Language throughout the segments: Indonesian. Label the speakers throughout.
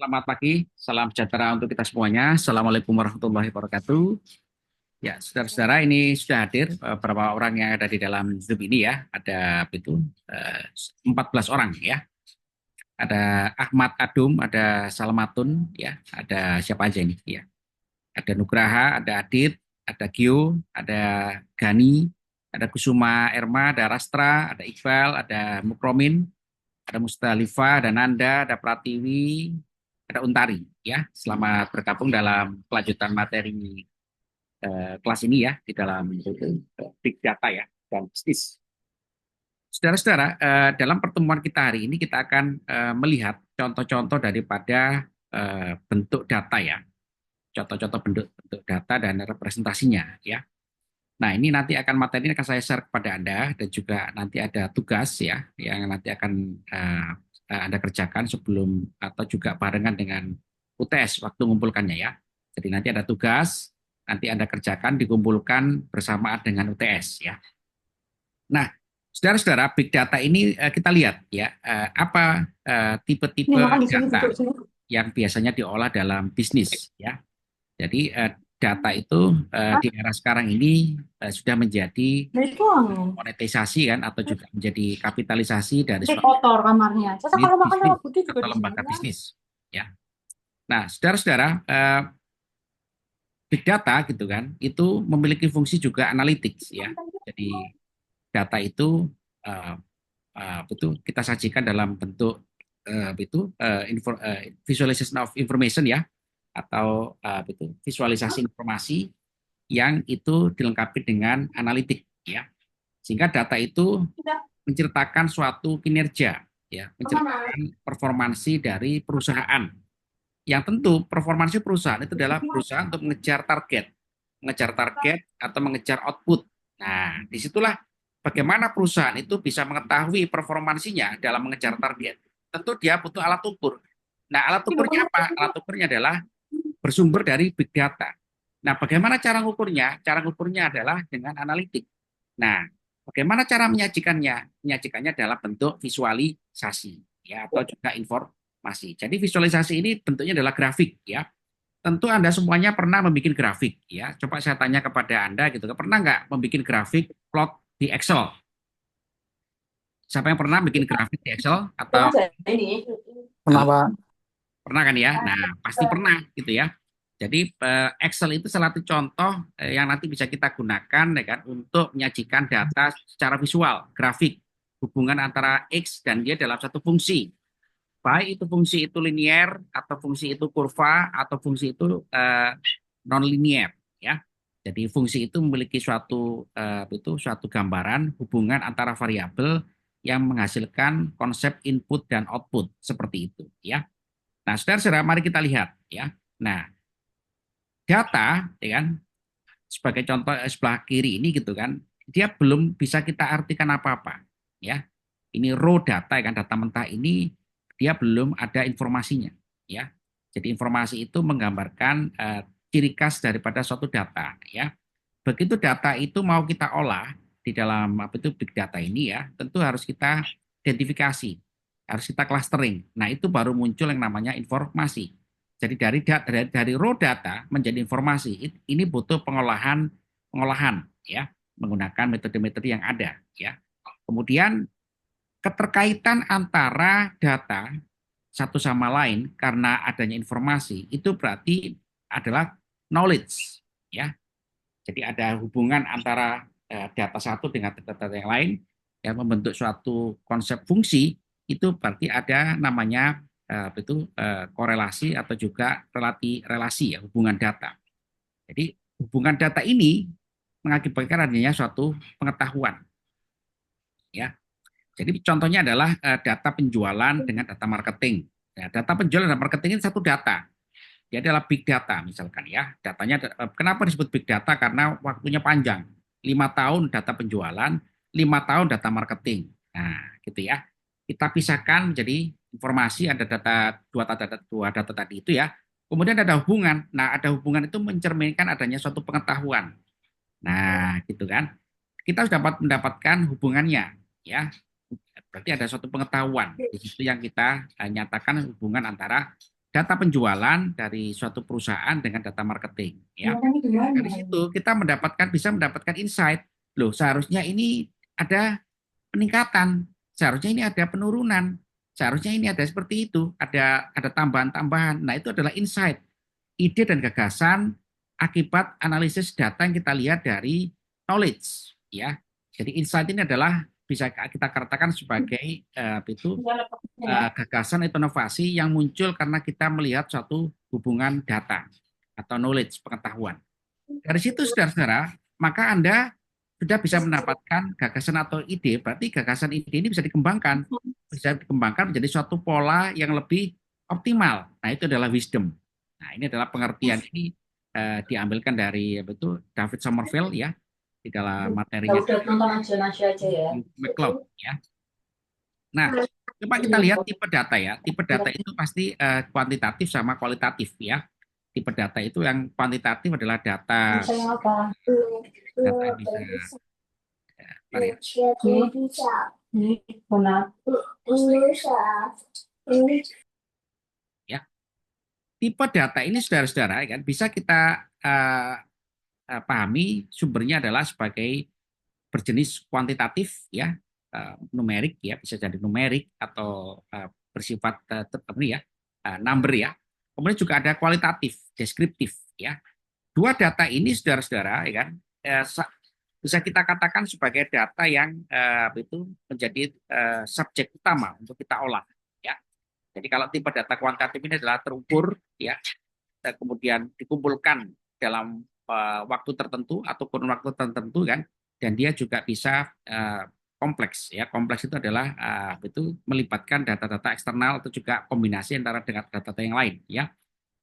Speaker 1: Selamat pagi, salam sejahtera untuk kita semuanya. Assalamualaikum warahmatullahi wabarakatuh. Ya, saudara-saudara, ini sudah hadir beberapa orang yang ada di dalam Zoom ini ya. Ada itu 14 orang ya. Ada Ahmad Adum, ada Salmatun ya, ada siapa aja ini ya. Ada Nugraha, ada Adit, ada Gio, ada Gani, ada Kusuma Erma, ada Rastra, ada Iqbal, ada Mukromin, ada Mustalifah, ada Nanda, ada Pratiwi, ada Untari ya. Selamat bergabung dalam kelanjutan materi kelas ini ya di dalam big data ya dan bisnis. Saudara-saudara, dalam pertemuan kita hari ini kita akan melihat contoh-contoh daripada bentuk data ya, contoh-contoh bentuk data dan representasinya ya. Nah, ini nanti materi ini akan saya share kepada Anda dan juga nanti ada tugas ya yang nanti akan Anda kerjakan sebelum atau juga barengan dengan UTS waktu mengumpulkannya ya. Jadi nanti ada tugas, nanti Anda kerjakan dikumpulkan bersamaan dengan UTS ya. Nah, saudara-saudara, big data ini kita lihat ya apa tipe-tipe data yang biasanya diolah dalam bisnis ya. Jadi data itu di era sekarang ini sudah menjadi
Speaker 2: Nah, itu angin.
Speaker 1: monetisasi kan atau juga menjadi kapitalisasi dari
Speaker 2: Ini
Speaker 1: suatu
Speaker 2: kotor kamarnya. Saya
Speaker 1: unit
Speaker 2: kalau makan
Speaker 1: bisnis
Speaker 2: lewat putih juga
Speaker 1: atau
Speaker 2: di
Speaker 1: lembaga
Speaker 2: sana.
Speaker 1: bisnis ya. Nah, saudara-saudara, big data gitu kan itu memiliki fungsi juga analytics ya. Jadi data itu eh, itu kita sajikan dalam bentuk visualization of information ya atau itu visualisasi informasi yang itu dilengkapi dengan analitik ya. Sehingga data itu
Speaker 2: Tidak
Speaker 1: menceritakan suatu kinerja ya,
Speaker 2: kemana?
Speaker 1: menceritakan performansi dari perusahaan. Yang tentu performansi perusahaan itu adalah perusahaan untuk mengejar target atau mengejar output. Nah, disitulah bagaimana perusahaan itu bisa mengetahui performansinya dalam mengejar target. Tentu dia butuh alat ukur. Nah, alat
Speaker 2: Tidak
Speaker 1: ukurnya
Speaker 2: pernah.
Speaker 1: apa? Alat ukurnya adalah bersumber dari big data. Nah, bagaimana cara ngukurnya? Cara ngukurnya adalah dengan analitik. Nah, bagaimana cara menyajikannya? Menyajikannya dalam bentuk visualisasi ya atau juga informasi. Jadi visualisasi ini bentuknya adalah grafik ya. Tentu Anda semuanya pernah membuat grafik ya. Coba saya tanya kepada Anda gitu, pernah nggak membuat grafik plot di Excel? Siapa yang pernah bikin grafik di Excel atau
Speaker 2: Mas ini.
Speaker 1: halo,
Speaker 3: Pernah, Pak.
Speaker 1: pernah kan ya? Nah, pasti pernah gitu ya. Jadi Excel itu salah satu contoh yang nanti bisa kita gunakan ya kan untuk menyajikan data secara visual, grafik, hubungan antara X dan Y dalam satu fungsi. Baik itu fungsi itu linier atau fungsi itu kurva atau fungsi itu non linier ya. Jadi fungsi itu memiliki suatu gambaran hubungan antara variabel yang menghasilkan konsep input dan output seperti itu ya. Nah, saudara-saudara, mari kita lihat ya. Nah, data ya kan sebagai contoh sebelah kiri ini gitu kan, dia belum bisa kita artikan apa-apa ya. Ini raw data ya kan, data mentah ini dia belum ada informasinya ya. Jadi informasi itu menggambarkan ciri khas daripada suatu data ya. Begitu data itu mau kita olah di dalam apa itu big data ini ya, tentu harus kita identifikasi, harus kita clustering. Nah, itu baru muncul yang namanya informasi. Jadi dari raw data menjadi informasi ini butuh pengolahan pengolahan ya menggunakan metode-metode yang ada ya. Kemudian keterkaitan antara data satu sama lain karena adanya informasi itu berarti adalah knowledge ya. Jadi ada hubungan antara data satu dengan data yang lain yang membentuk suatu konsep fungsi itu berarti ada namanya korelasi atau juga relasi ya hubungan data. Jadi hubungan data ini mengakibatkan adanya suatu pengetahuan ya. Jadi contohnya adalah data penjualan dengan data marketing. Ya, data penjualan dan marketing ini satu data. Dia adalah big data misalkan ya. Datanya kenapa disebut big data? Karena waktunya panjang. 5 tahun data penjualan, 5 tahun data marketing. Nah, gitu ya. Kita pisahkan menjadi informasi ada dua data tadi itu ya. Kemudian ada hubungan. Nah, ada hubungan itu mencerminkan adanya suatu pengetahuan. Nah, gitu kan. Kita sudah dapat mendapatkan hubungannya ya. Berarti ada suatu pengetahuan. Di situ yang kita nyatakan hubungan antara data penjualan dari suatu perusahaan dengan data marketing, ya. Nah, dari situ kita bisa mendapatkan insight. Loh, seharusnya ini ada peningkatan, seharusnya ini ada penurunan, seharusnya ini ada seperti itu, ada tambahan-tambahan. Nah, itu adalah insight, ide dan gagasan akibat analisis data yang kita lihat dari knowledge, ya. Jadi insight ini adalah bisa kita katakan sebagai gagasan atau inovasi yang muncul karena kita melihat suatu hubungan data atau knowledge, pengetahuan. Dari situ, saudara-saudara, maka Anda sudah bisa mendapatkan gagasan atau ide, berarti gagasan ide ini bisa dikembangkan menjadi suatu pola yang lebih optimal. Nah, itu adalah wisdom. Nah, ini adalah pengertian ini diambilkan dari David Somerville, ya, di dalam
Speaker 2: Ya
Speaker 1: materinya
Speaker 2: udah
Speaker 1: dari
Speaker 2: nonton aja aja ya.
Speaker 1: McCloud, ya. Nah, coba kita lihat tipe data, ya. Tipe data itu pasti kuantitatif sama kualitatif, ya. Tipe data itu yang kuantitatif adalah data
Speaker 2: Bisa yang apa?
Speaker 1: data yang bisa bentar ya.
Speaker 2: Ini benar.
Speaker 1: Ya. Tipe data ini saudara-saudara kan bisa kita pahami sumbernya adalah sebagai berjenis kuantitatif, ya, numerik, ya, bisa jadi numerik atau bersifat ya, number, ya. Kemudian juga ada kualitatif, deskriptif, ya. Dua data ini saudara-saudara, ya kan, eh, bisa kita katakan sebagai data yang itu menjadi subjek utama untuk kita olah, ya. Jadi kalau tipe data kuantitatif ini adalah terukur, ya, kemudian dikumpulkan dalam waktu tertentu atau kurun waktu tertentu, kan, dan dia juga bisa kompleks, ya. Kompleks itu adalah itu melibatkan data-data eksternal atau juga kombinasi antara dengan data-data yang lain, ya.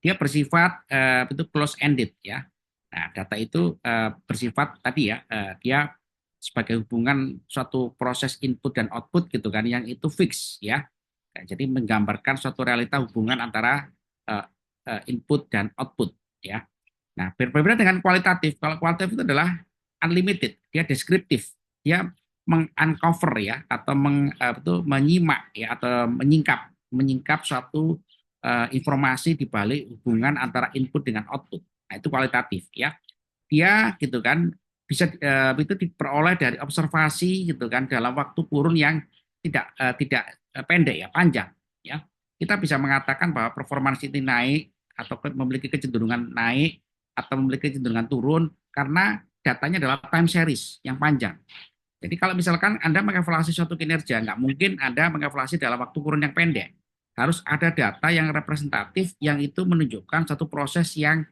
Speaker 1: Dia bersifat itu close ended, ya. Nah, data itu bersifat tadi, ya, dia sebagai hubungan suatu proses input dan output gitu kan yang itu fix, ya. Nah, jadi menggambarkan suatu realita hubungan antara uh, input dan output, ya. Nah, berbeda dengan kualitatif. Kalau kualitatif itu adalah unlimited, dia deskriptif, dia meng-uncover, ya, atau menyimak, ya, atau menyingkap suatu informasi di balik hubungan antara input dengan output. Nah, itu kualitatif, ya. Dia gitu kan bisa itu diperoleh dari observasi gitu kan dalam waktu kurun yang tidak pendek, ya, panjang, ya. Kita bisa mengatakan bahwa performance ini naik atau memiliki kecenderungan naik atau memiliki kecenderungan turun karena datanya adalah time series yang panjang. Jadi kalau misalkan Anda mengevaluasi suatu kinerja, nggak mungkin Anda mengevaluasi dalam waktu kurun yang pendek. Harus ada data yang representatif yang itu menunjukkan satu proses yang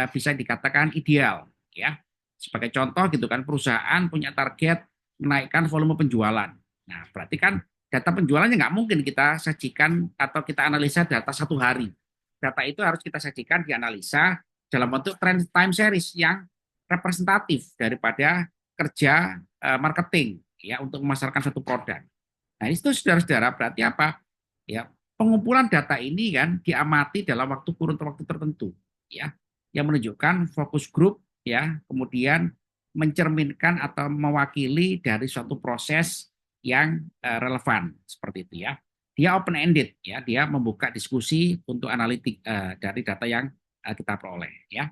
Speaker 1: bisa dikatakan ideal, ya. Sebagai contoh gitu kan, perusahaan punya target menaikkan volume penjualan. Nah, berarti kan data penjualannya nggak mungkin kita sajikan atau kita analisa data satu hari. Data itu harus kita sajikan dianalisa dalam bentuk trend time series yang representatif daripada kerja marketing, ya, untuk memasarkan satu produk. Nah, itu saudara-saudara berarti apa? Ya, pengumpulan data ini kan diamati dalam waktu tertentu, ya, yang menunjukkan fokus grup, ya, kemudian mencerminkan atau mewakili dari suatu proses yang relevan seperti itu, ya. Dia open ended, ya, dia membuka diskusi untuk analitik dari data yang kita peroleh, ya.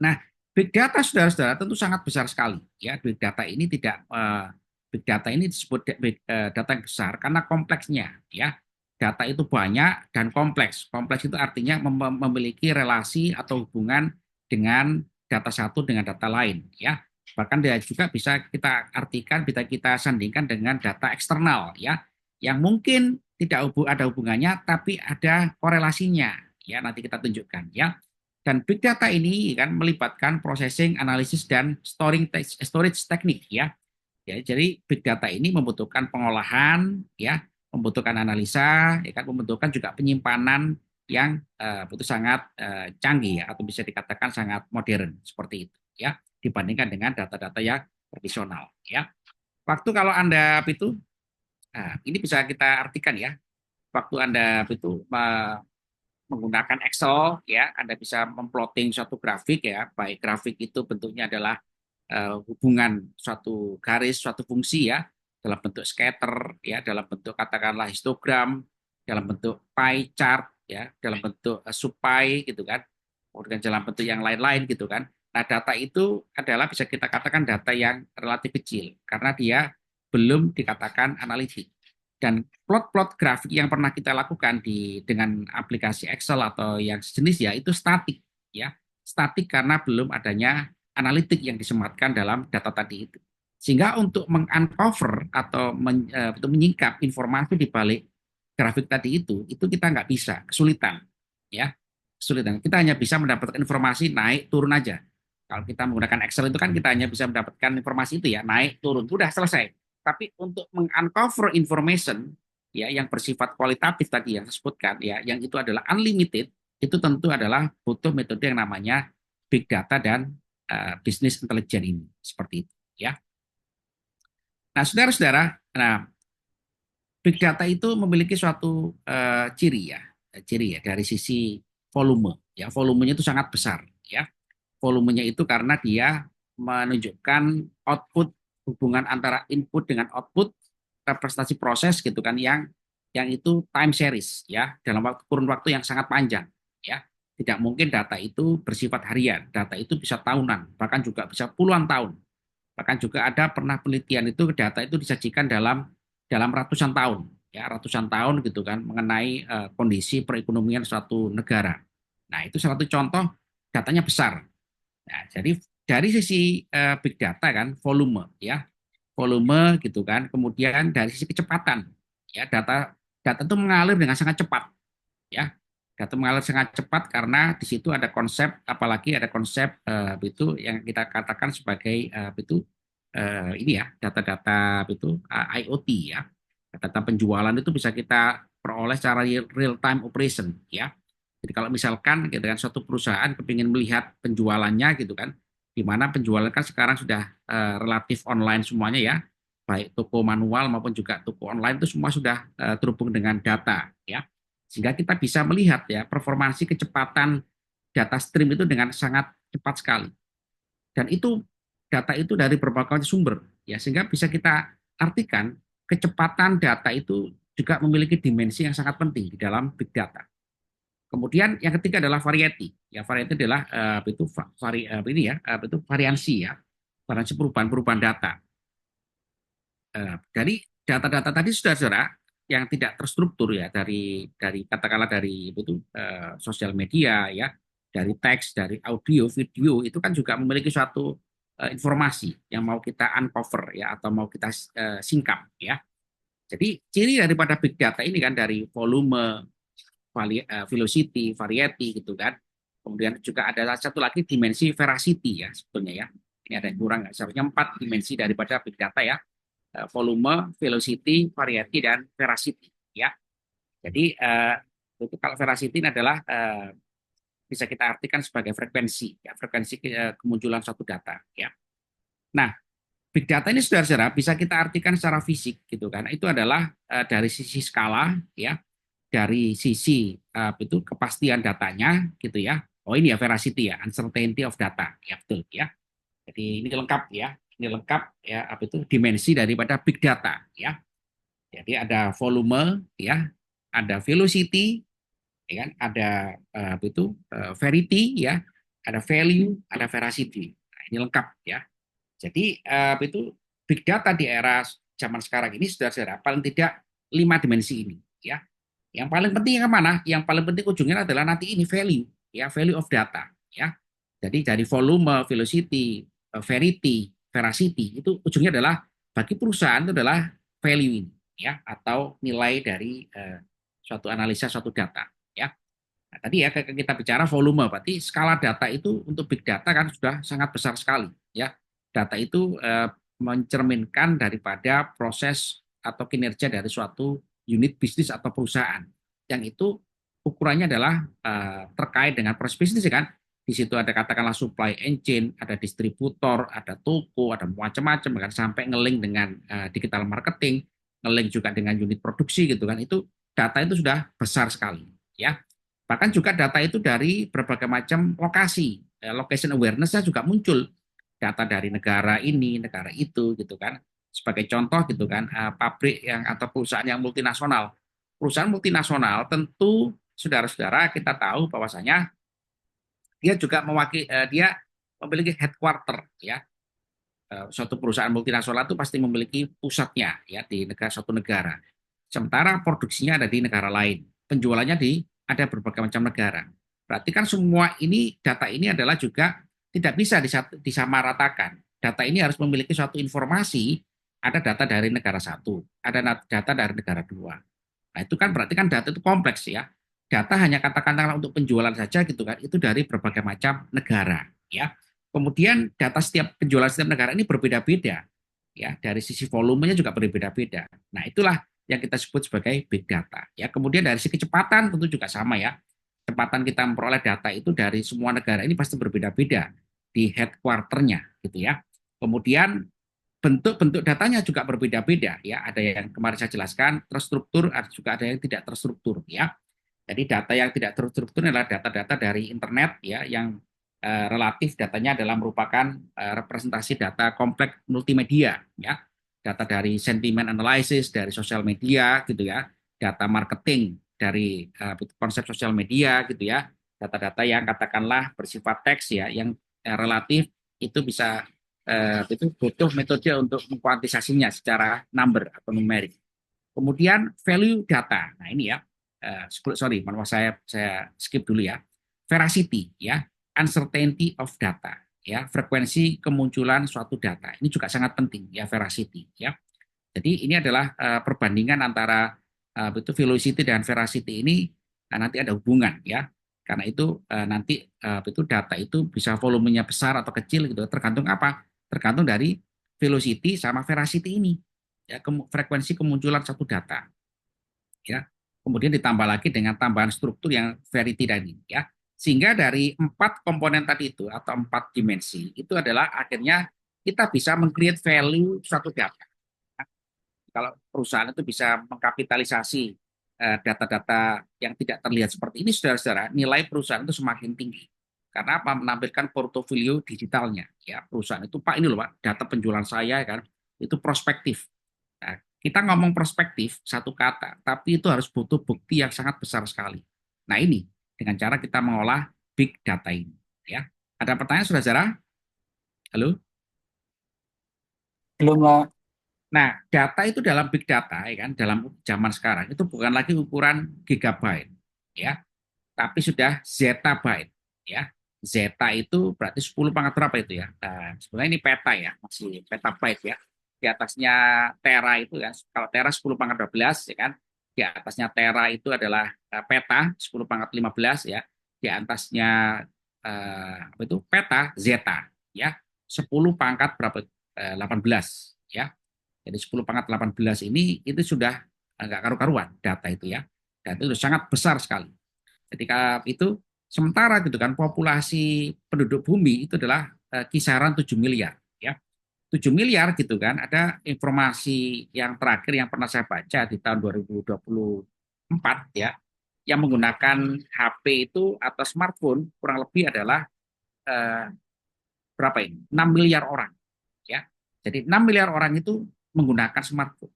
Speaker 1: Nah, big data saudara-saudara tentu sangat besar sekali, ya. Big data ini tidak big data ini disebut data yang besar karena kompleksnya, ya. Data itu banyak dan kompleks. Kompleks itu artinya memiliki relasi atau hubungan dengan data satu dengan data lain, ya. Bahkan dia juga bisa kita artikan, bisa kita sandingkan dengan data eksternal, ya, yang mungkin tidak ada hubungannya tapi ada korelasinya, ya, nanti kita tunjukkan, ya. Dan big data ini kan melibatkan processing, analisis, dan storage teknik, ya. Ya, jadi big data ini membutuhkan pengolahan, ya, membutuhkan analisa, ya kan, membutuhkan juga penyimpanan yang itu sangat canggih, ya, atau bisa dikatakan sangat modern seperti itu, ya, dibandingkan dengan data-data yang tradisional, ya. Waktu kalau Anda itu ini bisa kita artikan, ya. Waktu Anda itu menggunakan Excel, ya, Anda bisa memplotting suatu grafik, ya, baik grafik itu bentuknya adalah hubungan suatu garis, suatu fungsi, ya, dalam bentuk scatter, ya, dalam bentuk katakanlah histogram, dalam bentuk pie chart, ya, dalam bentuk supply gitu kan, kemudian dalam bentuk yang lain-lain gitu kan. Nah, data itu adalah bisa kita katakan data yang relatif kecil karena dia belum dikatakan analitik. Dan plot-plot grafik yang pernah kita lakukan dengan aplikasi Excel atau yang sejenis ya itu statik ya. Statik karena belum adanya analitik yang disematkan dalam data tadi itu. Sehingga untuk menguncover atau untuk menyingkap informasi di balik grafik tadi itu kita nggak bisa, kesulitan ya. Kesulitan. Kita hanya bisa mendapatkan informasi naik turun aja. Kalau kita menggunakan Excel itu kan kita hanya bisa mendapatkan informasi itu ya, naik turun, udah selesai. Tapi untuk menguncover information ya yang bersifat kualitatif tadi yang saya sebutkan ya, yang itu adalah unlimited, itu tentu adalah butuh metode yang namanya big data dan business intelligence ini seperti itu ya. Nah, saudara-saudara, nah big data itu memiliki suatu ciri ya dari sisi volume ya, volumenya itu sangat besar ya. Volumenya itu karena dia menunjukkan output hubungan antara input dengan output representasi proses gitu kan yang itu time series ya dalam kurun waktu yang sangat panjang ya. Tidak mungkin data itu bersifat harian, data itu bisa tahunan, bahkan juga bisa puluhan tahun. Bahkan juga ada pernah penelitian itu data itu disajikan dalam ratusan tahun ya, ratusan tahun gitu kan mengenai kondisi perekonomian suatu negara. Nah, itu salah satu contoh datanya besar. Nah, jadi dari sisi big data kan volume ya, volume gitu kan. Kemudian dari sisi kecepatan ya, data data itu mengalir dengan sangat cepat ya. Data mengalir sangat cepat karena di situ ada konsep, apalagi ada konsep itu yang kita katakan sebagai itu ini ya, data-data itu IoT ya. Data penjualan itu bisa kita peroleh secara real time operation ya. Jadi kalau misalkan gitu kan suatu perusahaan kepingin melihat penjualannya gitu kan, di mana penjualan kan sekarang sudah relatif online semuanya ya, baik toko manual maupun juga toko online itu semua sudah terhubung dengan data ya, sehingga kita bisa melihat ya performansi kecepatan data stream itu dengan sangat cepat sekali. Dan itu data itu dari berbagai sumber ya, sehingga bisa kita artikan kecepatan data itu juga memiliki dimensi yang sangat penting di dalam big data. Kemudian yang ketiga adalah variety. Ya, variety adalah itu ini ya, itu variansi ya, variansi perubahan-perubahan data. Dari data-data tadi sudah saudara yang tidak terstruktur ya dari katakanlah dari itu sosial media ya, dari teks, dari audio, video itu kan juga memiliki suatu informasi yang mau kita uncover ya atau mau kita singkap ya. Jadi ciri daripada big data ini kan dari volume, velocity, variety gitu kan. Kemudian juga ada satu lagi dimensi veracity ya sebetulnya ya. Ini ada yang kurang, seharusnya 4 dimensi daripada big data ya. Volume, velocity, variety, dan veracity ya. Jadi itu kalau veracity ini adalah bisa kita artikan sebagai frekuensi ya, frekuensi kemunculan suatu data ya. Nah, big data ini saudara-saudara bisa kita artikan secara fisik gitu kan. Itu adalah dari sisi skala ya, dari sisi itu kepastian datanya gitu ya. Oh ini ya veracity ya, uncertainty of data ya betul ya. Jadi ini lengkap ya. Ini lengkap ya apa itu dimensi daripada big data ya. Jadi ada volume ya, ada velocity ya kan, ada apa itu verity ya, ada value, ada veracity. Nah, ini lengkap ya. Jadi apa itu big data di era zaman sekarang ini sudah paling tidak 5 dimensi ini ya. Yang paling penting yang mana? Yang paling penting ujungnya adalah nanti ini value, ya value of data, ya. Jadi dari volume, velocity, verity, veracity itu ujungnya adalah bagi perusahaan itu adalah value ini, ya, atau nilai dari suatu analisa suatu data, ya. Nah, tadi ya kita bicara volume, berarti skala data itu untuk big data kan sudah sangat besar sekali, ya. Data itu mencerminkan daripada proses atau kinerja dari suatu unit bisnis atau perusahaan yang itu ukurannya adalah terkait dengan proses bisnis kan. Di situ ada katakanlah supply engine, ada distributor, ada toko, ada macam-macam kan sampai ngeling dengan digital marketing, ngeling juga dengan unit produksi gitu kan. Itu data itu sudah besar sekali ya. Bahkan juga data itu dari berbagai macam lokasi. Location awareness-nya juga muncul. Data dari negara ini, negara itu gitu kan. Sebagai contoh gitu kan, pabrik yang atau perusahaan yang multinasional. Perusahaan multinasional tentu saudara-saudara kita tahu bahwasanya dia juga dia memiliki headquarter ya. Suatu perusahaan multinasional itu pasti memiliki pusatnya ya di suatu negara. Sementara produksinya ada di negara lain, penjualannya ada berbagai macam negara. Berarti kan semua ini data ini adalah juga tidak bisa disamaratakan. Data ini harus memiliki suatu informasi, ada data dari negara satu, ada data dari negara dua. Nah, itu kan berarti kan data itu kompleks ya. Data hanya katakanlah untuk penjualan saja gitu kan, itu dari berbagai macam negara ya. Kemudian data setiap penjualan setiap negara ini berbeda-beda ya, dari sisi volumenya juga berbeda-beda. Nah, itulah yang kita sebut sebagai big data ya. Kemudian dari sisi kecepatan tentu juga sama ya. Kecepatan kita memperoleh data itu dari semua negara ini pasti berbeda-beda di headquarternya gitu ya. Kemudian bentuk-bentuk datanya juga berbeda-beda ya. Ada yang kemarin saya jelaskan terstruktur, ada juga ada yang tidak terstruktur ya. Jadi data yang tidak terstruktur adalah data-data dari internet ya yang relatif datanya adalah merupakan representasi data kompleks multimedia ya. Data dari sentiment analysis dari sosial media gitu ya. Data marketing dari konsep sosial media gitu ya. Data-data yang katakanlah bersifat teks ya yang relatif itu bisa itu butuh metode untuk mengkuantisasinya secara number atau numerik. Kemudian value data. Nah, ini ya. Sorry, maaf saya skip dulu ya. Veracity ya, uncertainty of data ya, frekuensi kemunculan suatu data. Ini juga sangat penting ya veracity ya. Jadi ini adalah perbandingan antara itu velocity dan veracity ini nanti ada hubungan ya. Karena itu nanti itu data itu bisa volumenya besar atau kecil gitu tergantung apa? Tergantung dari velocity sama veracity ini. Ya, frekuensi kemunculan satu data ya. Kemudian ditambah lagi dengan tambahan struktur yang verity tadi ya. Sehingga dari 4 komponen tadi itu atau 4 dimensi itu adalah akhirnya kita bisa meng-create value suatu data. Kalau perusahaan itu bisa mengkapitalisasi data-data yang tidak terlihat seperti ini, saudara-saudara, nilai perusahaan itu semakin tinggi. Karena apa? Menampilkan portofolio digitalnya. Ya, perusahaan itu, Pak, ini loh, Pak, data penjualan saya kan, itu prospektif. Nah, kita ngomong prospektif, satu kata, tapi itu harus butuh bukti yang sangat besar sekali. Nah, ini dengan cara kita mengolah big data ini. Ya, ada pertanyaan, saudara-saudara? Halo?
Speaker 3: Belum, Pak.
Speaker 1: Nah, data itu dalam big data, ya kan, dalam zaman sekarang itu bukan lagi ukuran gigabyte, ya, tapi sudah zettabyte, ya. Zeta itu berarti 10 pangkat berapa itu ya? Nah, sebenarnya ini peta ya, masih petabyte ya. Di atasnya tera itu kan, kalau tera 10 pangkat 12 ya kan. Di atasnya tera itu adalah peta 10 pangkat 15 ya. Di atasnya apa itu peta zeta ya. 10 pangkat berapa? 18 ya. Jadi 10 pangkat 18 ini itu sudah nggak karu-karuan data itu ya. Data itu sangat besar sekali. Ketika itu sementara gitu kan populasi penduduk bumi itu adalah kisaran 7 miliar ya. 7 miliar gitu kan. Ada informasi yang terakhir yang pernah saya baca di tahun 2024 ya yang menggunakan HP itu atau smartphone kurang lebih adalah eh, berapa ini? 6 miliar orang ya. Jadi 6 miliar orang itu menggunakan smartphone.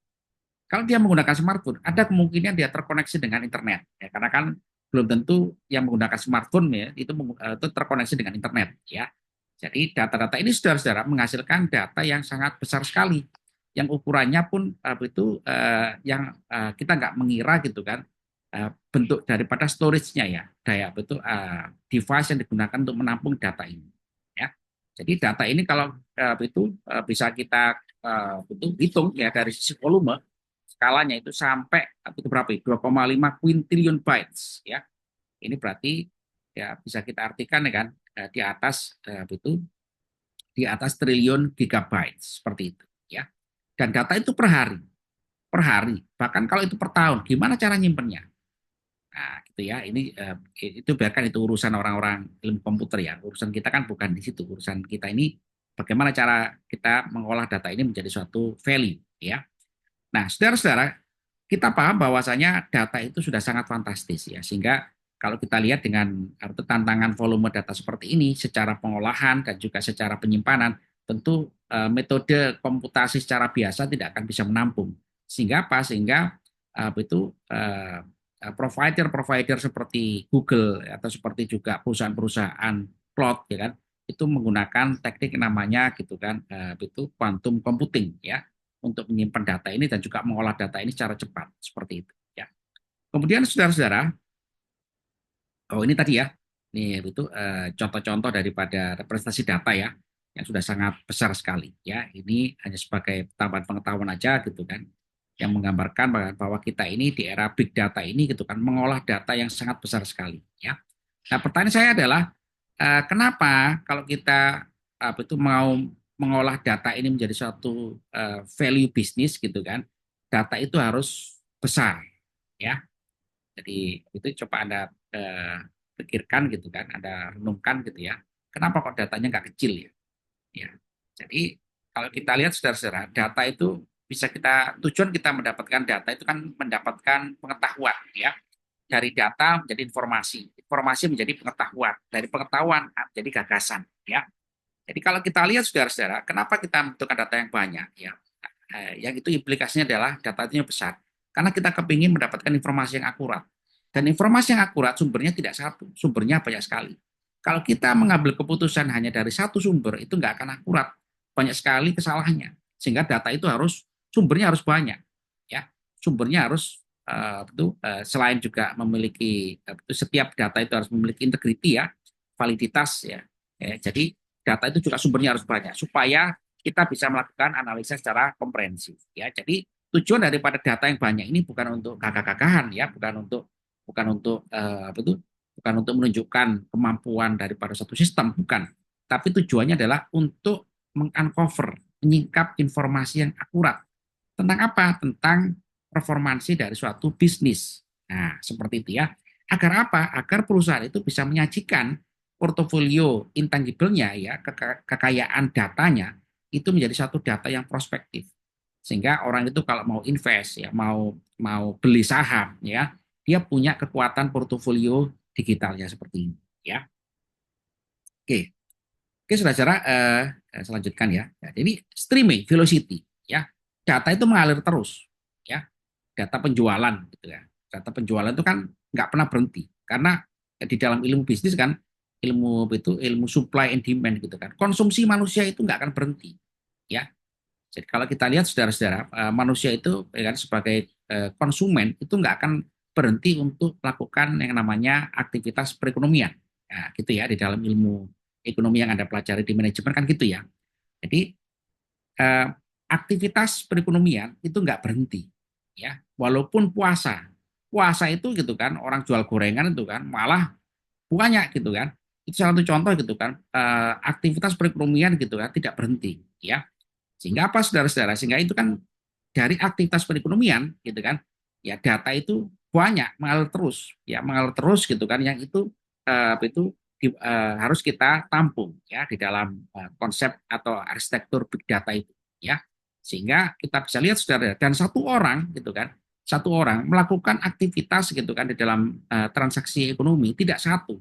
Speaker 1: Kalau dia menggunakan smartphone, ada kemungkinan dia terkoneksi dengan internet. Ya, karena kan belum tentu yang menggunakan smartphone ya itu terkoneksi dengan internet. Ya, jadi data-data ini saudara-saudara menghasilkan data yang sangat besar sekali, yang ukurannya pun yang kita nggak mengira gitu kan bentuk daripada storage-nya ya, daya betul device yang digunakan untuk menampung data ini. Ya, jadi data ini kalau bisa kita betul hitung ya dari sisi volume skalanya itu sampai itu berapa? 2,5 quintillion bytes ya. Ini berarti ya bisa kita artikan ya kan itu di atas triliun gigabytes seperti itu ya. Dan data itu per hari, bahkan kalau itu per tahun, gimana cara nyimpennya? Nah, gitu ya. Ini itu biarkan itu urusan orang-orang ilmu komputer ya. Urusan kita kan bukan di situ. Urusan kita ini bagaimana cara kita mengolah data ini menjadi suatu value ya. Nah, saudara-saudara, kita paham bahwasanya data itu sudah sangat fantastis ya, sehingga kalau kita lihat dengan tantangan volume data seperti ini secara pengolahan dan juga secara penyimpanan, tentu metode komputasi secara biasa tidak akan bisa menampung. Sehingga apa? Sehingga provider-provider seperti Google atau seperti juga perusahaan-perusahaan cloud ya kan itu menggunakan teknik yang namanya gitu kan itu quantum computing ya untuk menyimpan data ini dan juga mengolah data ini secara cepat seperti itu ya. Kemudian saudara-saudara, oh ini tadi ya, ini itu contoh-contoh daripada representasi data ya yang sudah sangat besar sekali ya. Ini hanya sebagai tambahan pengetahuan aja gitu kan yang menggambarkan bahwa kita ini di era big data ini gitu kan mengolah data yang sangat besar sekali ya. Nah, pertanyaan saya adalah kenapa kalau kita apa itu mau mengolah data ini menjadi suatu value bisnis gitu kan, data itu harus besar ya. Jadi itu coba Anda pikirkan gitu kan, Anda renungkan gitu ya. Kenapa kok datanya nggak kecil ya? Ya. Jadi kalau kita lihat saudara-saudara, data itu bisa kita tujuan kita mendapatkan data itu kan mendapatkan pengetahuan ya. Dari data menjadi informasi, informasi menjadi pengetahuan, dari pengetahuan menjadi gagasan ya. Jadi kalau kita lihat saudara-saudara, kenapa kita membutuhkan data yang banyak ya? Yang itu implikasinya adalah data itu besar. Karena kita kepingin mendapatkan informasi yang akurat. Dan informasi yang akurat sumbernya tidak satu, sumbernya banyak sekali. Kalau kita mengambil keputusan hanya dari satu sumber, itu nggak akan akurat. Banyak sekali kesalahannya. Sehingga data itu sumbernya harus banyak. Ya, sumbernya harus selain juga memiliki setiap data itu harus memiliki integriti ya, validitas ya. Jadi data itu juga sumbernya harus banyak supaya kita bisa melakukan analisa secara komprehensif ya. Jadi tujuan daripada data yang banyak ini bukan untuk gagah-gagahan ya, bukan untuk menunjukkan kemampuan daripada satu sistem, bukan. Tapi tujuannya adalah untuk menguncover, menyingkap informasi yang akurat. Tentang apa? Tentang performansi dari suatu bisnis. Nah, seperti itu ya. Agar apa? Agar perusahaan itu bisa menyajikan portofolio intangible-nya ya, kekayaan datanya itu menjadi satu data yang prospektif. Sehingga orang itu kalau mau invest ya, mau mau beli saham ya, dia punya kekuatan portofolio digitalnya seperti ini ya. Oke. Oke, saudara-saudara, saya lanjutkan ya. Jadi streaming velocity ya. Data itu mengalir terus ya. Data penjualan gitu ya. Data penjualan itu kan nggak pernah berhenti karena di dalam ilmu bisnis kan ilmu supply and demand gitu kan. Konsumsi manusia itu nggak akan berhenti ya. Jadi kalau kita lihat saudara-saudara, manusia itu ya kan sebagai konsumen itu nggak akan berhenti untuk melakukan yang namanya aktivitas perekonomian. Nah, gitu ya di dalam ilmu ekonomi yang Anda pelajari di manajemen kan gitu ya. Jadi eh, aktivitas perekonomian itu nggak berhenti ya walaupun puasa itu gitu kan orang jual gorengan itu kan malah banyak gitu kan itu salah satu contoh gitu kan aktivitas perekonomian gitu kan tidak berhenti ya sehingga apa saudara-saudara sehingga itu kan dari aktivitas perekonomian gitu kan ya data itu banyak mengalir terus gitu kan yang itu harus kita tampung ya di dalam konsep atau arsitektur big data itu ya sehingga kita bisa lihat saudara dan satu orang gitu kan satu orang melakukan aktivitas gitu kan di dalam transaksi ekonomi tidak satu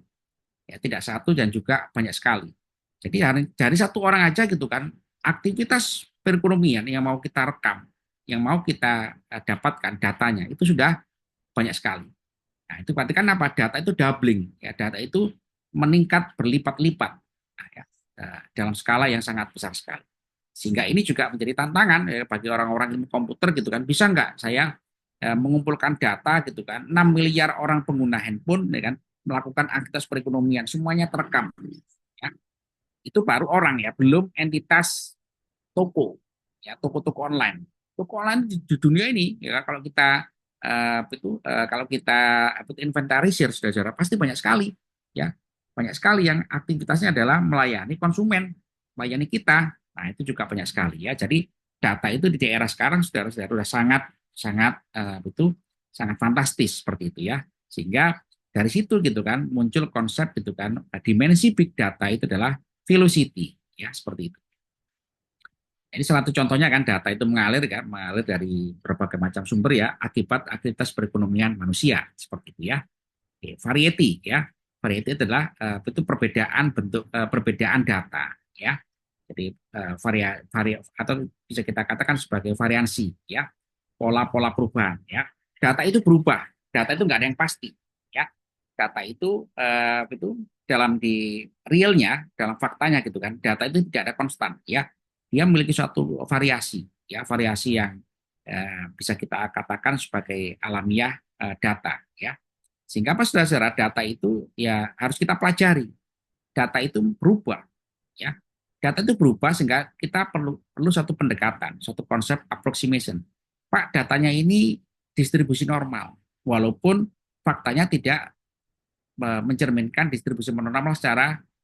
Speaker 1: ya tidak satu dan juga banyak sekali jadi dari satu orang aja gitu kan aktivitas perekonomian yang mau kita rekam yang mau kita dapatkan datanya itu sudah banyak sekali. Nah, itu berarti kan apa? Data itu doubling, ya data itu meningkat berlipat-lipat nah, ya, dalam skala yang sangat besar sekali. Sehingga ini juga menjadi tantangan ya, bagi orang-orang ilmu komputer gitu kan. Bisa nggak saya mengumpulkan data gitu kan, 6 miliar orang pengguna handphone ya kan, melakukan aktivitas perekonomian, semuanya terekam. Ya. Itu baru orang ya, belum entitas toko, ya toko-toko online. Toko online di dunia ini, ya kalau kita kalau kita inventarisir saudara-saudara pasti banyak sekali ya banyak sekali yang aktivitasnya adalah melayani konsumen melayani kita nah itu juga banyak sekali ya jadi data itu di daerah sekarang saudara-saudara sudah sangat sangat sangat fantastis seperti itu ya sehingga dari situ gitu kan muncul konsep gitu kan dimensi big data itu adalah velocity ya seperti itu. Ini salah satu contohnya kan data itu mengalir dari berbagai macam sumber ya akibat aktivitas perekonomian manusia seperti itu ya. Oke, variety ya. Variety adalah itu perbedaan data ya. Jadi atau bisa kita katakan sebagai variansi ya. Pola-pola perubahan ya. Data itu berubah data itu nggak ada yang pasti, ya. Data itu dalam di realnya, dalam faktanya gitu kan, data itu tidak ada konstan, ya. Dia memiliki suatu variasi, ya, variasi yang bisa kita katakan sebagai alamiah data, ya. Sehingga apa saudara-saudara, data itu ya harus kita pelajari. Data itu berubah, ya. Data itu berubah sehingga kita perlu perlu satu pendekatan, satu konsep approximation. Pak, datanya ini distribusi normal, walaupun faktanya tidak mencerminkan distribusi normal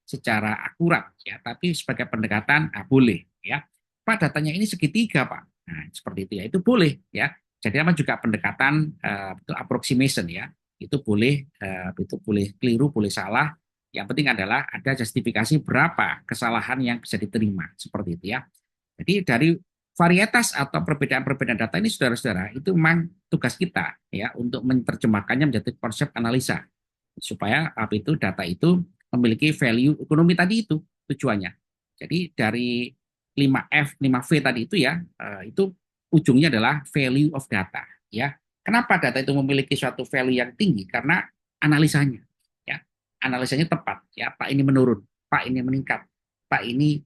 Speaker 1: secara akurat, ya, tapi sebagai pendekatan boleh, ya. Pak, datanya ini segitiga, Pak. Nah, seperti itu ya, itu boleh, ya. Jadi apa juga pendekatan itu approximation, ya. Itu boleh keliru, boleh salah. Yang penting adalah ada justifikasi berapa kesalahan yang bisa diterima, seperti itu, ya. Jadi dari varietas atau perbedaan-perbedaan data ini, saudara-saudara, itu memang tugas kita, ya, untuk menerjemahkannya menjadi konsep analisa supaya apa itu data itu memiliki value ekonomi tadi, itu tujuannya. Jadi dari 5F, 5V tadi itu ya, itu ujungnya adalah value of data, ya. Kenapa data itu memiliki suatu value yang tinggi? Karena analisanya, ya. Analisanya tepat, ya. Pak, ini menurun, Pak, ini meningkat, Pak, ini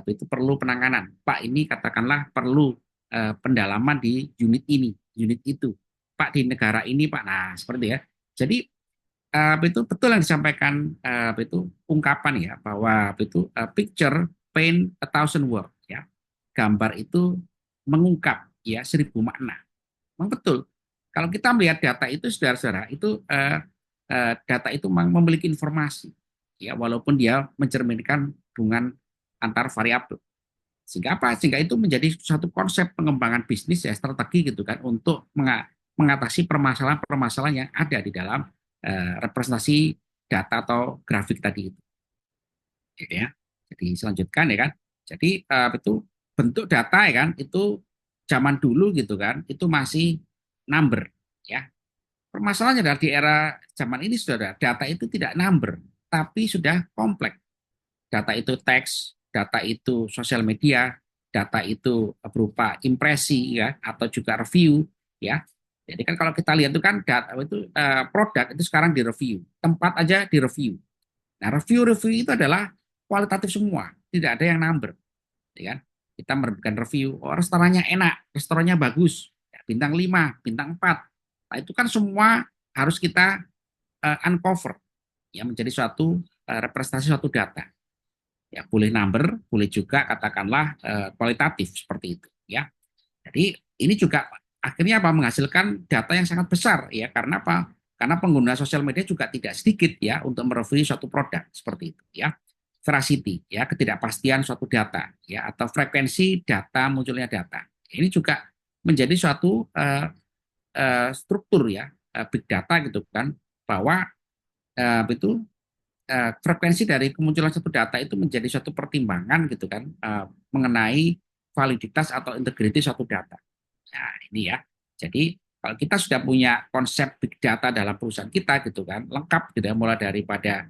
Speaker 1: itu perlu penanganan, Pak, ini katakanlah perlu pendalaman di unit ini, unit itu, Pak, di negara ini, Pak. Nah, seperti ya. Jadi itu betul yang disampaikan itu ungkapan, ya, bahwa itu picture paint a thousand word, ya. Gambar itu mengungkap, ya, 1.000 makna. Memang betul. Kalau kita melihat data itu, saudara-saudara, itu data itu memang memiliki informasi, ya, walaupun dia mencerminkan hubungan antar variabel. Sehingga apa? Sehingga itu menjadi satu konsep pengembangan bisnis, ya, strategi gitu kan, untuk mengatasi permasalahan-permasalahan yang ada di dalam representasi data atau grafik tadi itu, gitu ya. Jadi selanjutkan, ya kan. Jadi itu bentuk data, ya kan, itu zaman dulu gitu kan, itu masih number, ya. Permasalahannya adalah di era zaman ini, saudara, data itu tidak number, tapi sudah kompleks. Data itu teks, data itu sosial media, data itu berupa impresi, ya, atau juga review, ya. Jadi kan kalau kita lihat itu kan data itu produk itu sekarang direview, tempat aja direview. Nah, review-review itu adalah kualitatif semua, tidak ada yang number, ya kan. Kita menerbitkan review, oh, restorannya enak, restorannya bagus, ya, bintang 5, bintang 4. Nah, itu kan semua harus kita uncover, ya, menjadi suatu representasi suatu data. Ya, boleh number, boleh juga katakanlah kualitatif seperti itu, ya. Jadi ini juga akhirnya apa, menghasilkan data yang sangat besar, ya, karena apa? Karena pengguna sosial media juga tidak sedikit, ya, untuk mereview suatu produk seperti itu, ya. Veracity, ya, ketidakpastian suatu data, ya, atau frekuensi data, munculnya data. Ini juga menjadi suatu struktur, ya, big data gitu kan, bahwa itu frekuensi dari kemunculan satu data itu menjadi suatu pertimbangan gitu kan, mengenai validitas atau integritas suatu data. Nah, ini ya. Jadi kalau kita sudah punya konsep big data dalam perusahaan kita gitu kan, lengkap gitu ya, mulai daripada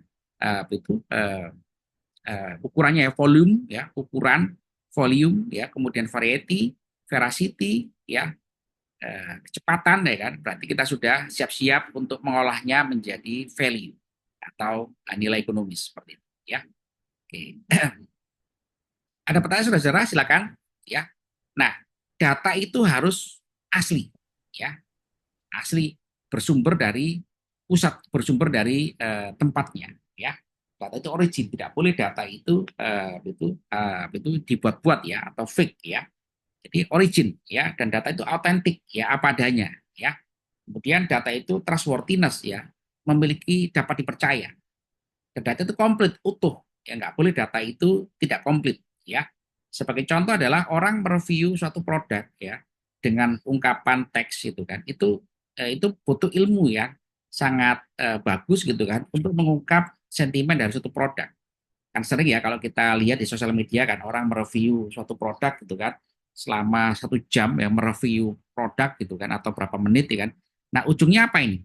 Speaker 1: ukurannya, ya, volume, ya, ukuran volume, ya, kemudian variety, veracity, ya, kecepatan, ya kan, berarti kita sudah siap-siap untuk mengolahnya menjadi value atau nilai ekonomis seperti itu, ya. Oke. Ada pertanyaan, saudara-saudara, silakan, ya. Nah, data itu harus asli, ya, asli, bersumber dari pusat, bersumber dari tempatnya, ya. Data itu origin, tidak boleh data itu dibuat-buat, ya, atau fake, ya. Jadi origin, ya, dan data itu autentik, ya, apa adanya, ya. Kemudian data itu trustworthiness, ya, memiliki, dapat dipercaya. Dan data itu komplit, utuh, ya, nggak boleh data itu tidak komplit, ya. Sebagai contoh adalah orang mereview suatu produk, ya, dengan ungkapan teks itu kan, itu butuh ilmu yang sangat bagus gitu kan, untuk mengungkap sentimen dari suatu produk. Kan sering ya kalau kita lihat di sosial media kan, orang mereview suatu produk gitu kan, selama 1 jam, ya, mereview produk gitu kan, atau berapa menit, ya kan. Nah, ujungnya apa ini?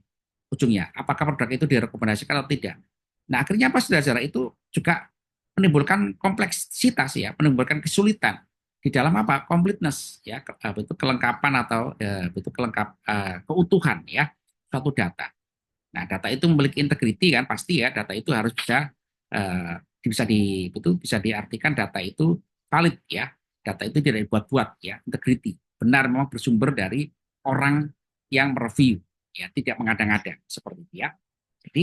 Speaker 1: Ujungnya apakah produk itu direkomendasikan atau tidak? Nah, akhirnya apa, saudara-saudara, itu juga menimbulkan kompleksitas, ya, menimbulkan kesulitan di dalam apa? Completeness, ya, itu kelengkapan atau itu keutuhan, ya. suatu data. Nah, data itu memiliki integriti kan pasti ya, data itu harus bisa diartikan data itu valid ya. Data itu tidak dibuat-buat ya, integriti. Benar memang bersumber dari orang yang mereview ya, tidak mengada-ngada seperti itu ya. Jadi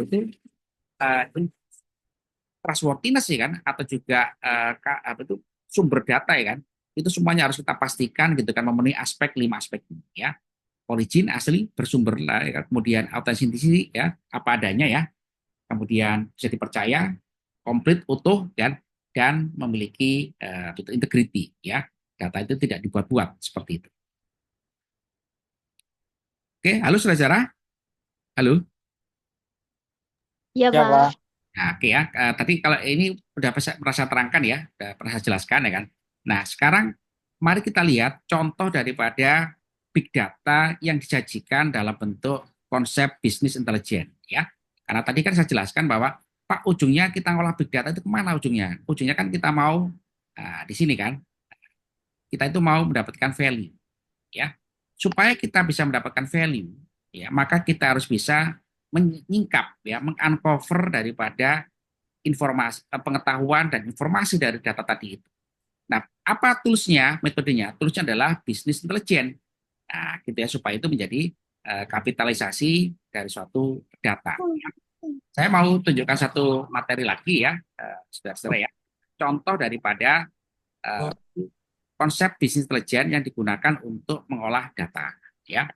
Speaker 1: itu uh, trustworthiness ya kan atau juga sumber data ya kan. Itu semuanya harus kita pastikan gitu kan memenuhi lima aspek ini ya. Origin asli bersumber lah ya, kemudian authenticity ya apa adanya ya, kemudian bisa dipercaya, komplit utuh dan memiliki integrity ya, data itu tidak dibuat-buat seperti itu. Oke, halo saudara, halo.
Speaker 3: Iya,
Speaker 4: Ya, Pak.
Speaker 3: Pak.
Speaker 1: Nah, oke ya, tadi kalau ini udah merasa terangkan ya, udah pernah saya jelaskan ya kan. Nah, sekarang mari kita lihat contoh daripada big data yang disajikan dalam bentuk konsep bisnis intelijen ya. Karena tadi kan saya jelaskan bahwa Pak ujungnya kita ngolah big data itu kemana ujungnya? Ujungnya kan kita mau di sini kan, kita itu mau mendapatkan value ya. Supaya kita bisa mendapatkan value ya, maka kita harus bisa menyingkap ya, menguncover daripada informasi, pengetahuan dan informasi dari data tadi itu. Nah, apa toolsnya, metodenya? Toolsnya adalah bisnis intelijen. Nah, gitu ya, supaya itu menjadi kapitalisasi dari suatu data. Saya mau tunjukkan satu materi lagi ya, saudara-saudara ya. Contoh daripada eh, konsep bisnis intelijen yang digunakan untuk mengolah data. Ya,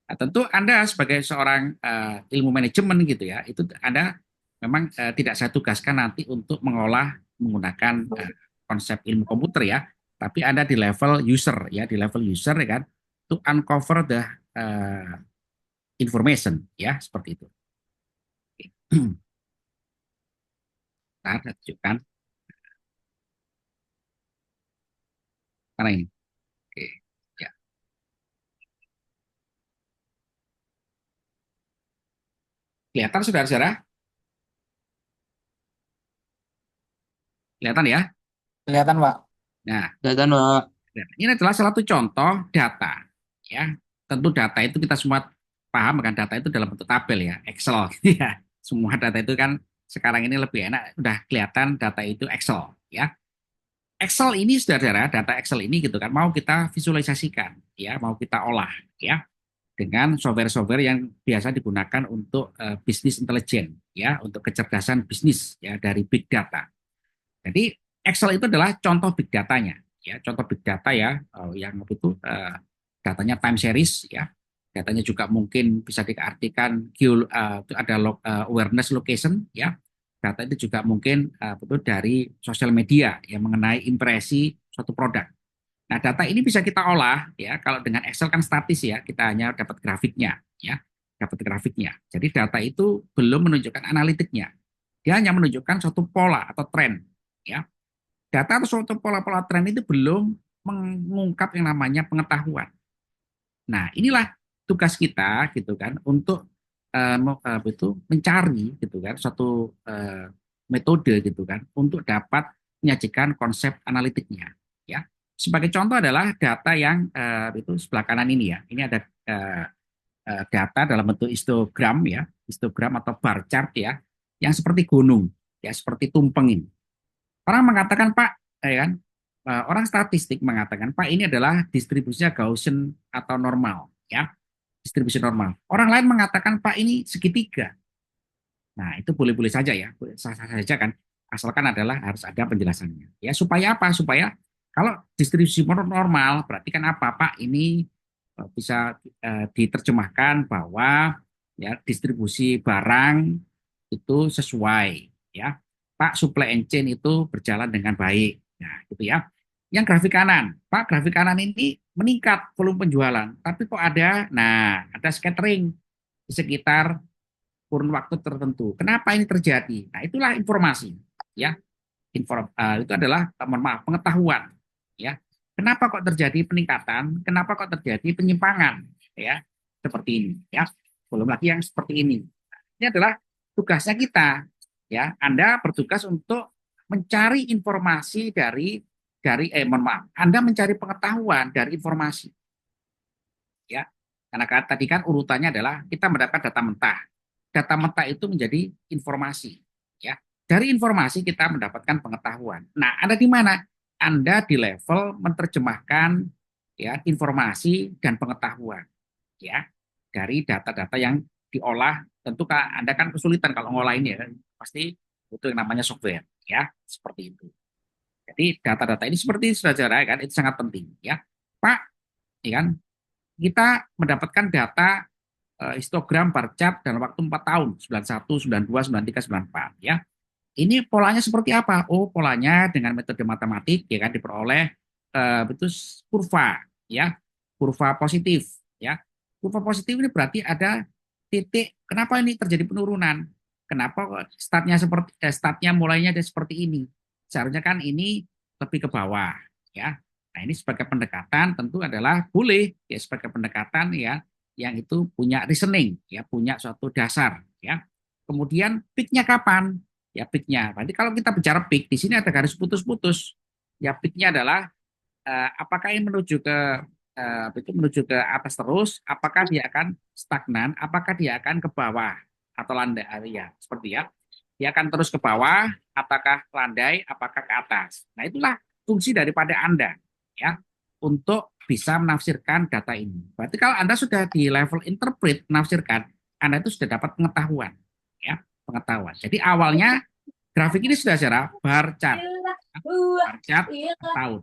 Speaker 1: nah, tentu Anda sebagai seorang ilmu manajemen gitu ya, itu Anda memang tidak saya tugaskan nanti untuk mengolah menggunakan konsep ilmu komputer ya, tapi Anda di level user ya, di level user ya kan, to uncover the information ya, seperti itu. Nah, saya tunjukkan karena ini. Oke, ya. Kelihatan saudara-saudara? Kelihatan ya?
Speaker 4: Kelihatan, Pak.
Speaker 1: Nah,
Speaker 5: Kelihatan, Pak.
Speaker 1: ini adalah salah satu contoh data. Ya, tentu data itu kita semua paham kan, data itu dalam bentuk tabel ya, Excel. Ya, semua data itu kan sekarang ini lebih enak, udah kelihatan data itu Excel. Ya, Excel ini saudara-saudara, data Excel ini gitu kan, mau kita visualisasikan, ya, mau kita olah, ya, dengan software-software yang biasa digunakan untuk bisnis intelijen, ya, untuk kecerdasan bisnis, ya, dari big data. Jadi Excel itu adalah contoh big datanya, ya, contoh big data ya, yang itu datanya time series, ya, datanya juga mungkin bisa diartikan itu ada awareness location, ya, data itu juga mungkin betul dari sosial media yang mengenai impresi suatu produk. Nah, data ini bisa kita olah, ya, kalau dengan Excel kan statis ya, kita hanya dapat grafiknya, ya, dapat grafiknya. Jadi data itu belum menunjukkan analitiknya, dia hanya menunjukkan suatu pola atau tren, ya. Data atau suatu pola-pola tren itu belum mengungkap yang namanya pengetahuan. Nah, inilah tugas kita gitu kan untuk mencari gitu kan suatu metode gitu kan untuk dapat menyajikan konsep analitiknya ya. Sebagai contoh adalah data yang itu sebelah kanan ini ya. Ini ada data dalam bentuk histogram ya, histogram atau bar chart ya, yang seperti gunung ya, seperti tumpeng ini. Orang mengatakan Pak, ya kan, orang statistik mengatakan Pak ini adalah distribusinya Gaussian atau normal, ya, distribusi normal. Orang lain mengatakan Pak ini segitiga. Nah itu boleh-boleh saja ya, sah-sah saja kan, asalkan adalah harus ada penjelasannya. Ya supaya apa? Supaya kalau distribusi normal berarti kan apa Pak? Ini bisa diterjemahkan bahwa ya distribusi barang itu sesuai ya. Pak supply and chain itu berjalan dengan baik. Nah, gitu ya. Yang grafik kanan, Pak grafik kanan ini meningkat volume penjualan, tapi kok ada scattering di sekitar kurun waktu tertentu. Kenapa ini terjadi? Nah, itulah informasi ya. Itu adalah mohon maaf pengetahuan ya. Kenapa kok terjadi peningkatan? Kenapa kok terjadi penyimpangan? Ya, seperti ini. Ya, belum lagi yang seperti ini. Ini adalah tugasnya kita. Ya, Anda bertugas untuk mencari informasi mohon maaf, Anda mencari pengetahuan dari informasi. Ya, Karena tadi kan urutannya adalah kita mendapatkan data mentah. Data mentah itu menjadi informasi, ya. Dari informasi kita mendapatkan pengetahuan. Nah, Anda di mana? Anda di level menerjemahkan ya informasi dan pengetahuan, ya, dari data-data yang diolah. Tentu Anda kan kesulitan kalau ngolah ini ya, pasti butuh yang namanya software, ya, seperti itu. Jadi data-data ini seperti saudara kan itu sangat penting, ya. Pak, ya kan, kita mendapatkan data histogram bar chart dalam waktu 4 tahun, 91, 92, 93, 94, ya. Ini polanya seperti apa? Oh, polanya dengan metode matematik ya kan diperoleh itu kurva, ya. Kurva positif, ya. Kurva positif ini berarti ada titik kenapa ini terjadi penurunan? Kenapa startnya mulainya ada seperti ini? Seharusnya kan ini lebih ke bawah, ya. Nah, ini sebagai pendekatan tentu adalah boleh ya sebagai pendekatan ya yang itu punya reasoning, ya punya suatu dasar, ya. Kemudian peak-nya kapan? Ya peak-nya. Berarti kalau kita bicara peak, di sini ada garis putus-putus. Ya peak-nya adalah apakah ini menuju ke atas terus, apakah dia akan stagnan, apakah dia akan ke bawah atau landai, ya seperti ya. Dia akan terus ke bawah, apakah landai, apakah ke atas. Nah itulah fungsi daripada Anda ya untuk bisa menafsirkan data ini. Berarti kalau Anda sudah di level interpret menafsirkan, Anda itu sudah dapat pengetahuan ya pengetahuan. Jadi awalnya grafik ini sudah secara bar chart per tahun.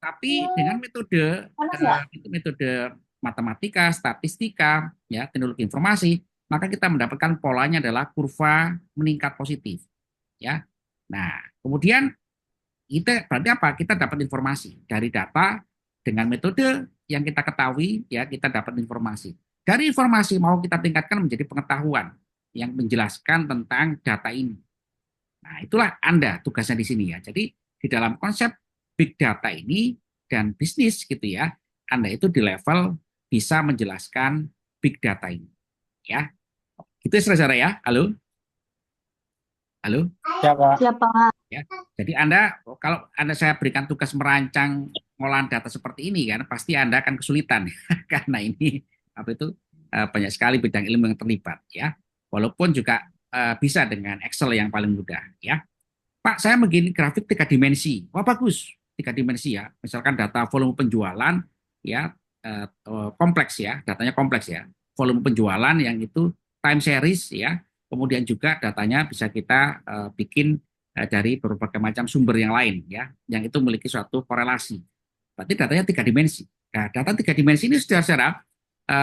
Speaker 1: Tapi dengan
Speaker 2: Panas nggak?
Speaker 1: metode matematika, statistika, ya teknologi informasi, maka kita mendapatkan polanya adalah kurva meningkat positif, ya. Nah, kemudian kita berarti apa? Kita dapat informasi dari data dengan metode yang kita ketahui, ya kita dapat informasi. Dari informasi mau kita tingkatkan menjadi pengetahuan yang menjelaskan tentang data ini. Nah, itulah Anda tugasnya di sini ya. Jadi di dalam konsep big data ini dan bisnis gitu ya, Anda itu di level bisa menjelaskan big data ini. Ya, itu ya saudara ya. Halo, halo.
Speaker 3: Siapa?
Speaker 2: Siapa?
Speaker 1: Ya, jadi Anda kalau Anda saya berikan tugas merancang pengolahan data seperti ini kan, pasti Anda akan kesulitan karena ini apa itu banyak sekali bidang ilmu yang terlibat ya. Walaupun juga bisa dengan Excel yang paling mudah ya. Pak, saya begini grafik 3 dimensi. Wah, bagus. 3 dimensi ya. Misalkan data volume penjualan ya kompleks ya, datanya kompleks ya. Volume penjualan yang itu time series ya. Kemudian juga datanya bisa kita bikin dari berbagai macam sumber yang lain ya, yang itu memiliki suatu korelasi. Berarti datanya 3 dimensi. Nah, data 3 dimensi ini sudah secara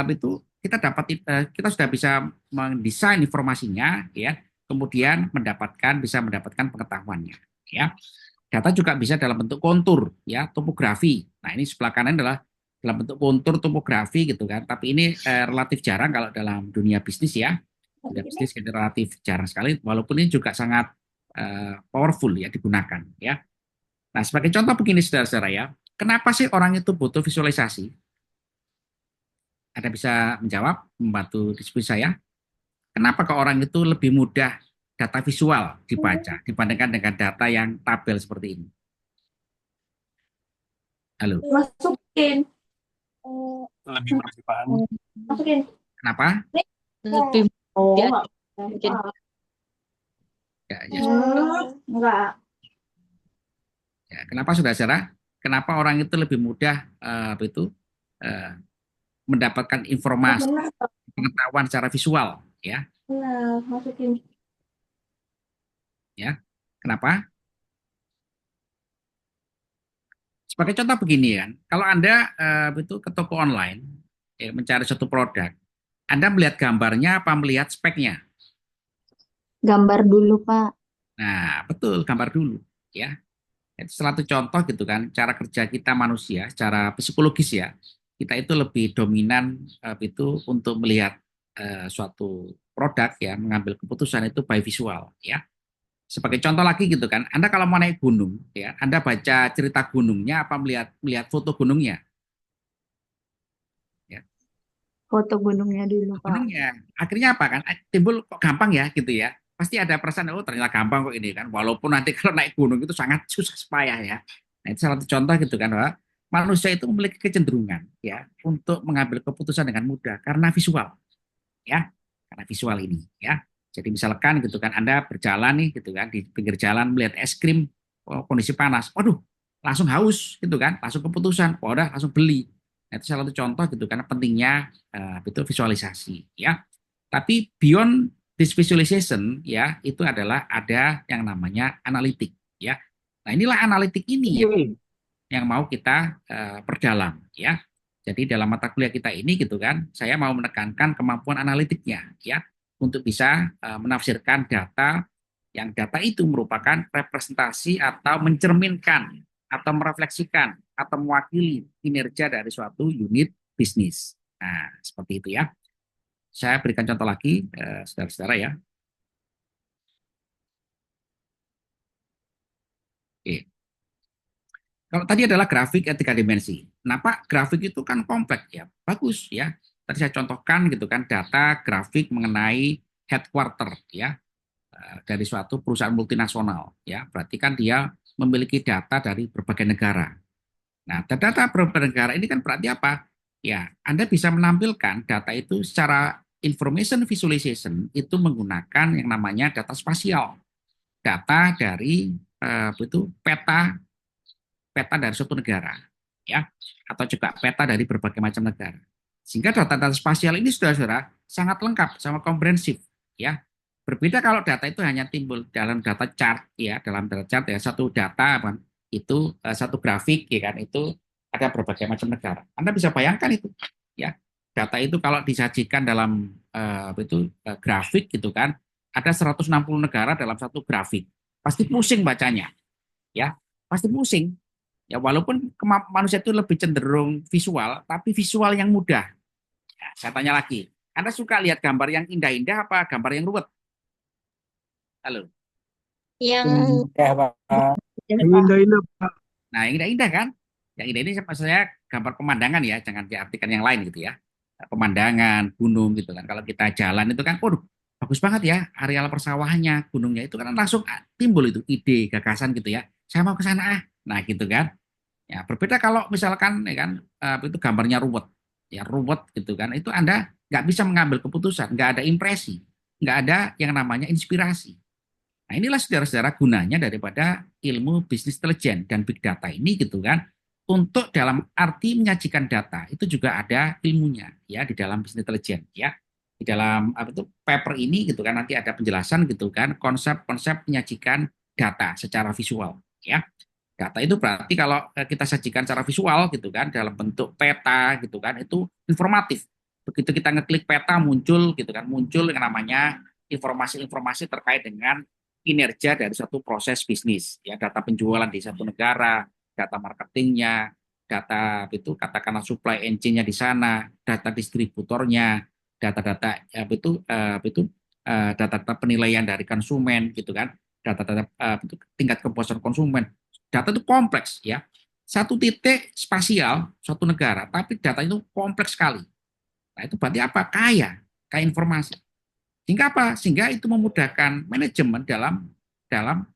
Speaker 1: itu kita sudah bisa mendesain informasinya ya, kemudian bisa mendapatkan pengetahuannya ya. Data juga bisa dalam bentuk kontur ya, topografi. Nah, ini sebelah kanan adalah dalam bentuk kontur topografi gitu kan. Tapi ini relatif jarang kalau dalam dunia bisnis ya. Dunia bisnis ini relatif jarang sekali walaupun ini juga sangat powerful ya digunakan ya. Nah, sebagai contoh begini saudara-saudara ya. Kenapa sih orang itu butuh visualisasi? Ada bisa menjawab, membantu diskusi saya? Kenapa ke orang itu lebih mudah data visual dibaca dibandingkan dengan data yang tabel seperti ini? Halo,
Speaker 2: Masukin.
Speaker 3: Lebih mudah dipahami.
Speaker 2: Masukin.
Speaker 1: kenapa?
Speaker 2: Lebih mudah.
Speaker 4: Mungkin
Speaker 1: Ya, ya,
Speaker 2: Enggak.
Speaker 1: ya. Kenapa saudara? Kenapa orang itu lebih mudah eh, mendapatkan informasi
Speaker 2: Benar,
Speaker 1: pengetahuan secara visual? Ya,
Speaker 2: benar. Masukin.
Speaker 1: ya. Kenapa? Sebagai contoh begini kan, kalau Anda ke toko online mencari suatu produk, Anda melihat gambarnya apa melihat speknya?
Speaker 4: gambar dulu, Pak.
Speaker 1: Nah, betul gambar dulu, ya. Itu salah satu contoh gitu kan, cara kerja kita manusia, secara psikologis ya, kita itu lebih dominan itu untuk melihat suatu produk ya, mengambil keputusan itu by visual ya. Sebagai contoh lagi gitu kan, Anda kalau mau naik gunung ya, Anda baca cerita gunungnya apa melihat melihat foto gunungnya? Ya,
Speaker 4: Foto gunungnya dulu, Pak.
Speaker 1: gunungnya. Akhirnya apa kan? Timbul kok gampang ya gitu ya. Pasti ada perasaan oh ternyata gampang kok ini kan. Walaupun nanti kalau naik gunung itu sangat susah payah ya. Nah, itu salah satu contoh gitu kan, Pak. manusia itu memiliki kecenderungan ya untuk mengambil keputusan dengan mudah karena visual ya, karena visual ini ya. Jadi misalkan gitu kan Anda berjalan nih gitu kan di pinggir jalan melihat es krim, oh, kondisi panas, waduh langsung haus gitu kan, langsung keputusan, oh, udah langsung beli. Nah, itu salah satu contoh gitu karena pentingnya itu visualisasi ya. Tapi beyond this visualization ya itu adalah ada yang namanya analitik ya. Nah inilah analitik ini yang mau kita perdalam ya. Jadi dalam mata kuliah kita ini gitu kan, saya mau menekankan kemampuan analitiknya ya untuk bisa menafsirkan data yang data itu merupakan representasi atau mencerminkan atau merefleksikan atau mewakili kinerja dari suatu unit bisnis. Nah, seperti itu ya. Saya berikan contoh lagi, saudara-saudara ya. Oke. Kalau tadi adalah grafik tiga dimensi. Nah, Pak, grafik itu kan kompleks ya. Bagus ya. Tadi saya contohkan gitu kan data grafik mengenai headquarter ya dari suatu perusahaan multinasional ya. Berarti kan dia memiliki data dari berbagai negara. Nah, data berbagai negara ini kan berarti apa? Ya, Anda bisa menampilkan data itu secara information visualization itu menggunakan yang namanya data spasial. Data dari itu peta peta dari suatu negara, ya, atau juga peta dari berbagai macam negara. Sehingga data-data spasial ini saudara-saudara sangat lengkap sama komprehensif, ya. Berbeda kalau data itu hanya timbul dalam data chart, ya, dalam data chart ya satu data itu satu grafik, ya kan, itu ada berbagai macam negara. Anda bisa bayangkan itu, ya. Data itu kalau disajikan dalam grafik gitu kan, ada 160 negara dalam satu grafik. Pasti pusing bacanya, ya. Pasti pusing. Ya, walaupun manusia itu lebih cenderung visual, tapi visual yang mudah. Ya, saya tanya lagi, Anda suka lihat gambar yang indah-indah apa gambar yang ruwet? Halo.
Speaker 2: Yang
Speaker 3: Ya, Pak.
Speaker 2: Yang
Speaker 3: Yang indah-indah, Pak.
Speaker 1: Nah, yang indah-indah kan? Yang indah ini maksud saya gambar pemandangan ya, jangan diartikan yang lain gitu ya. Pemandangan, gunung gitu kan. Kalau kita jalan itu kan, waduh, bagus banget ya areal persawahannya, gunungnya itu kan langsung timbul itu ide, gagasan gitu ya. Saya mau ke sana ah. Nah, gitu kan. Ya, berbeda kalau misalkan ya kan itu gambarnya ruwet, ya ruwet gitu kan, itu Anda nggak bisa mengambil keputusan, nggak ada impresi, nggak ada yang namanya inspirasi. Nah, inilah saudara-saudara gunanya daripada ilmu bisnis intelijen dan big data ini gitu kan, untuk dalam arti menyajikan data itu juga ada ilmunya ya di dalam bisnis intelijen ya. Di dalam apa itu paper ini gitu kan nanti ada penjelasan gitu kan konsep-konsep menyajikan data secara visual ya. Data itu berarti kalau kita sajikan secara visual gitu kan dalam bentuk peta gitu kan itu informatif. Begitu kita ngeklik peta muncul gitu kan muncul yang namanya informasi-informasi terkait dengan kinerja dari suatu proses bisnis ya data penjualan di satu negara, data marketingnya, data itu katakanlah supply engine-nya di sana, data distributornya, data-data data-data penilaian dari konsumen gitu kan, data-data tingkat kepuasan konsumen. Data itu kompleks ya. Satu titik spasial suatu negara, tapi data itu kompleks sekali. Nah, itu berarti apa? Kaya informasi. Sehingga apa? Sehingga itu memudahkan manajemen dalam dalam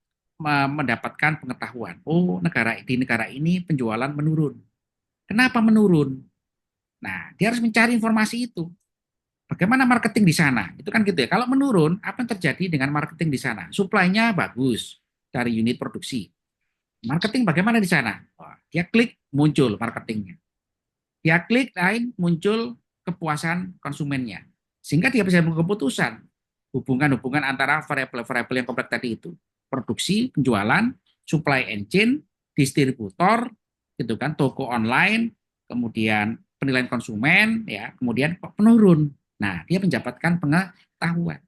Speaker 1: mendapatkan pengetahuan. Oh, negara ini penjualan menurun. Kenapa menurun? Nah, dia harus mencari informasi itu. Bagaimana marketing di sana? Itu kan gitu ya. Kalau menurun, apa yang terjadi dengan marketing di sana? Suplainya bagus dari unit produksi. Marketing bagaimana di sana? Wah, dia klik muncul marketingnya. Dia klik lain muncul kepuasan konsumennya. Sehingga dia bisa mengambil keputusan hubungan-hubungan antara variabel-variabel yang kompleks tadi itu. Produksi, penjualan, supply engine, distributor, gitu kan, toko online, kemudian penilaian konsumen, ya, kemudian penurun. Nah, dia mendapatkan pengetahuan.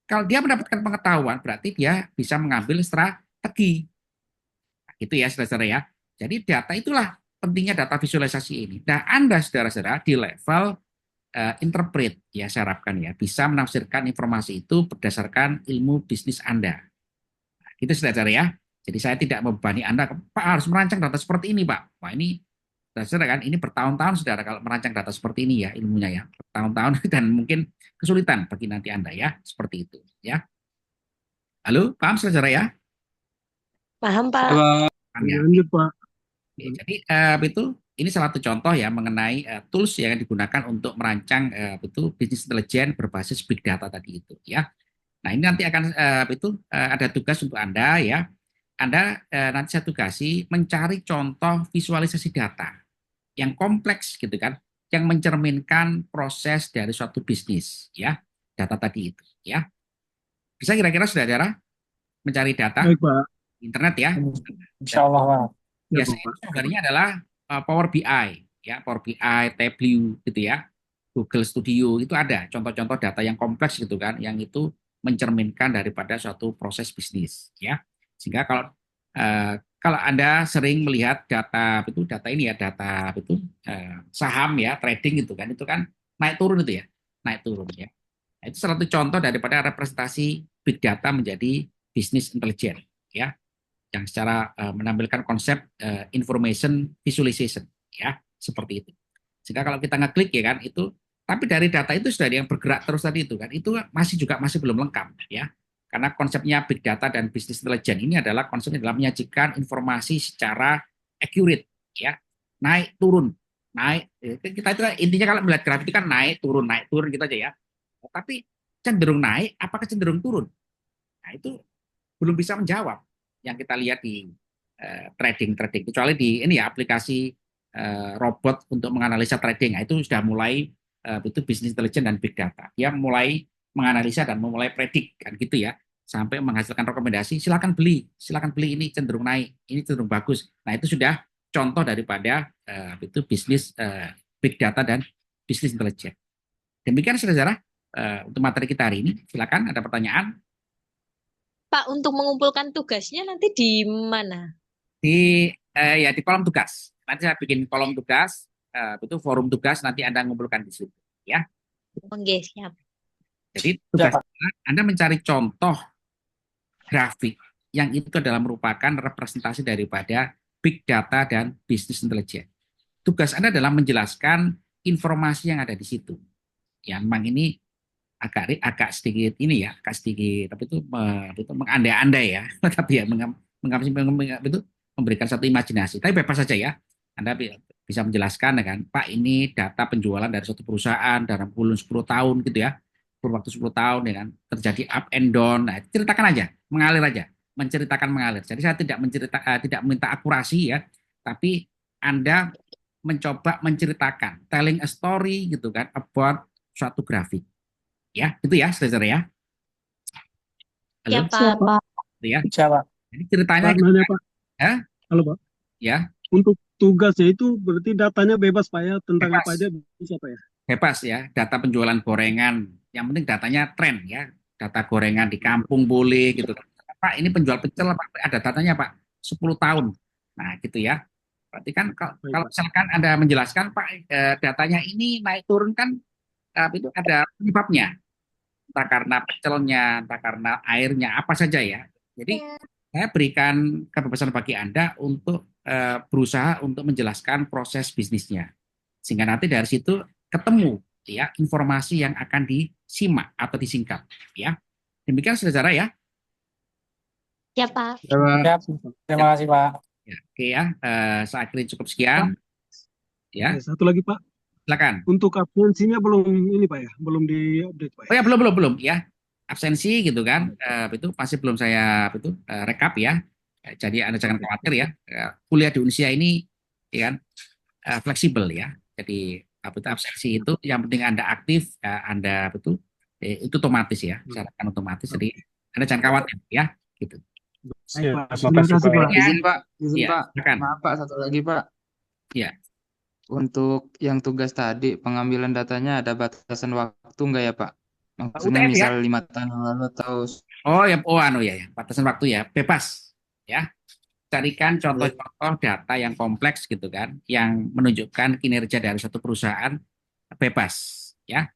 Speaker 1: Kalau dia mendapatkan pengetahuan, berarti dia bisa mengambil strategi. Itu ya saudara-saudara ya. Jadi data itulah pentingnya data visualisasi ini. Nah, Anda saudara-saudara di level interpret ya saya harapkan ya bisa menafsirkan informasi itu berdasarkan ilmu bisnis Anda. Nah, gitu saudara-saudara ya. Jadi saya tidak membebani Anda, Pak harus merancang data seperti ini, Pak. Wah, ini saudara kan ini bertahun-tahun saudara kalau merancang data seperti ini ya ilmunya ya. Bertahun-tahun dan mungkin kesulitan bagi nanti Anda ya, seperti itu ya. Halo, paham saudara ya?
Speaker 2: paham Pak.
Speaker 3: Ya, Pak.
Speaker 1: Paham ya?
Speaker 3: Lanjut, Pak.
Speaker 1: Oke, jadi itu ini salah satu contoh ya mengenai tools yang digunakan untuk merancang itu bisnis intelijen berbasis big data tadi itu ya. Nah, ini nanti akan ada tugas untuk Anda ya. Anda nanti saya tugasi mencari contoh visualisasi data yang kompleks gitu kan, yang mencerminkan proses dari suatu bisnis ya, data tadi itu ya. Bisa kira-kira saudara mencari data
Speaker 3: Baik, Pak.
Speaker 1: internet ya.
Speaker 3: Insya Allah, Pak. Ya,
Speaker 1: Biasanya
Speaker 3: Pak.
Speaker 1: itu sumbernya adalah Power BI ya, Power BI, Tableau gitu ya. Google Studio itu ada contoh-contoh data yang kompleks gitu kan, yang itu mencerminkan daripada suatu proses bisnis ya. Sehingga kalau Anda sering melihat data ini ya, data itu saham ya, trading itu kan naik turun itu ya, naik turun ya. Nah, itu salah satu contoh daripada representasi big data menjadi bisnis intelijen ya, yang secara menampilkan konsep information visualization ya, seperti itu. Sehingga kalau kita ngeklik ya kan itu, tapi dari data itu sudah ada yang bergerak terus tadi itu kan, itu masih belum lengkap ya. Karena konsepnya big data dan bisnis intelijen ini adalah konsepnya dalam menyajikan informasi secara accurate ya, naik turun, naik. Kita itu intinya kalau melihat grafik itu kan naik turun gitu aja ya. Tapi cenderung naik, apakah cenderung turun? Nah, itu belum bisa menjawab yang kita lihat di trading, kecuali di ini ya, aplikasi robot untuk menganalisa trading. Nah, itu sudah mulai itu bisnis intelijen dan big data. Dia mulai menganalisa dan memulai predik kan gitu ya, sampai menghasilkan rekomendasi, silakan beli ini cenderung naik, ini cenderung bagus. Nah, itu sudah contoh daripada itu bisnis big data dan bisnis intelijen. Demikian saudara untuk materi kita hari ini. Silakan ada pertanyaan.
Speaker 2: Pak, untuk mengumpulkan tugasnya nanti di mana?
Speaker 1: Di kolom tugas. Nanti saya bikin kolom tugas, itu forum tugas, nanti Anda ngumpulkan di situ ya.
Speaker 2: Oke, siap.
Speaker 1: Jadi
Speaker 3: Ya,
Speaker 1: tugas
Speaker 3: Pak.
Speaker 1: Anda mencari contoh grafik yang itu adalah merupakan representasi daripada big data dan bisnis intelijen. Tugas Anda adalah menjelaskan informasi yang ada di situ. Ya, memang ini agak sedikit ini ya, agak sedikit tapi itu mengandai-andai ya, tapi ya itu memberikan satu imajinasi. Tapi bebas saja ya. Anda bisa menjelaskan kan, Pak ini data penjualan dari suatu perusahaan dalam kurun 10 tahun gitu ya. Kurun waktu 10 tahun ya kan, terjadi up and down. Nah, ceritakan aja, mengalir aja, menceritakan mengalir. Jadi saya tidak meminta akurasi ya, tapi Anda mencoba menceritakan, telling a story gitu kan about suatu grafik. Ya, itu ya, saudara ya. Halo,
Speaker 2: Siap, Pak.
Speaker 4: Siapa?
Speaker 1: itu ya.
Speaker 3: Siapa?
Speaker 1: Jadi ceritanya
Speaker 3: Pak, nanya, Pak.
Speaker 1: ya,
Speaker 3: Halo, Pak.
Speaker 1: ya,
Speaker 3: Untuk tugasnya itu berarti datanya bebas, Pak, ya? Tentang apa
Speaker 1: bebas,
Speaker 3: aja bisa, Pak, ya?
Speaker 1: bebas ya. Data penjualan gorengan, yang penting datanya tren ya. Data gorengan di kampung boleh gitu. Pak, ini penjual pecel Pak, ada datanya Pak, 10 tahun. Nah, gitu ya. Berarti kan
Speaker 3: Baik,
Speaker 1: kalau
Speaker 3: Pak.
Speaker 1: misalkan Anda menjelaskan Pak, datanya ini naik turun kan, itu ada penyebabnya. Entah karena pecelnya, entah karena airnya, apa saja ya. Jadi saya berikan kebebasan bagi Anda untuk berusaha untuk menjelaskan proses bisnisnya. Sehingga nanti dari situ ketemu ya informasi yang akan disimak atau disingkat ya. Demikian saudara ya.
Speaker 2: Siap, Pak.
Speaker 5: Ya, Pak.
Speaker 3: Siap. Terima kasih, Pak.
Speaker 1: Ya, oke ya, saya akhiri cukup sekian ya.
Speaker 3: Satu lagi, Pak.
Speaker 1: Silakan.
Speaker 3: Untuk absensinya belum ini, Pak, ya? Belum di-update, Pak,
Speaker 1: Oh
Speaker 3: ya?
Speaker 1: ya, belum ya. Absensi gitu kan, itu masih belum saya rekap ya. Jadi Anda jangan khawatir ya. Kuliah di Unsia ini ya kan fleksibel ya. Jadi absensi itu yang penting Anda aktif, Anda itu otomatis ya, syaratkan otomatis. Jadi Anda jangan khawatir ya, gitu.
Speaker 3: Baik, Pak.
Speaker 5: Terima
Speaker 3: Terima
Speaker 5: kasih,
Speaker 3: kasih,
Speaker 5: Pak.
Speaker 3: Pak.
Speaker 1: Ya,
Speaker 5: Izin, Pak. Izin,
Speaker 1: iya,
Speaker 5: Pak.
Speaker 1: silakan.
Speaker 5: Maaf, Pak. Satu lagi, Pak.
Speaker 1: Iya.
Speaker 5: Untuk yang tugas tadi, pengambilan datanya ada batasan waktu nggak ya, Pak? Maksudnya
Speaker 1: UTS ya.
Speaker 5: misal 5 tahun yang lalu atau...
Speaker 1: Oh ya, ya, batasan waktu ya, bebas ya. Carikan contoh-contoh data yang kompleks gitu kan, yang menunjukkan kinerja dari suatu perusahaan, bebas ya.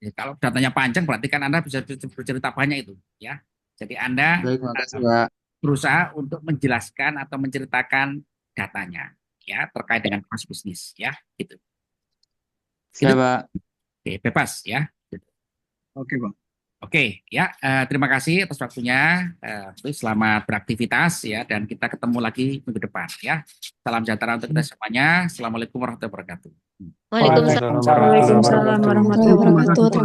Speaker 1: Jadi kalau datanya panjang berarti kan Anda bisa bercerita banyak itu ya. Jadi Anda
Speaker 5: Baik, makasih, Pak.
Speaker 1: berusaha untuk menjelaskan atau menceritakan datanya ya terkait dengan proses bisnis ya gitu. Itu
Speaker 5: Siap, Pak.
Speaker 1: oke, bebas ya.
Speaker 3: Oke, Pak.
Speaker 1: Oke, ya, terima kasih atas waktunya. Selamat beraktivitas ya, dan kita ketemu lagi minggu depan ya. Salam sejahtera untuk kita semuanya. Assalamualaikum warahmatullahi wabarakatuh.
Speaker 2: Waalaikumsalam.
Speaker 6: Waalaikumsalam warahmatullahi
Speaker 4: Waalaikumsalam
Speaker 6: wabarakatuh.
Speaker 4: warahmatullahi
Speaker 3: Terima kasih.
Speaker 4: wabarakatuh.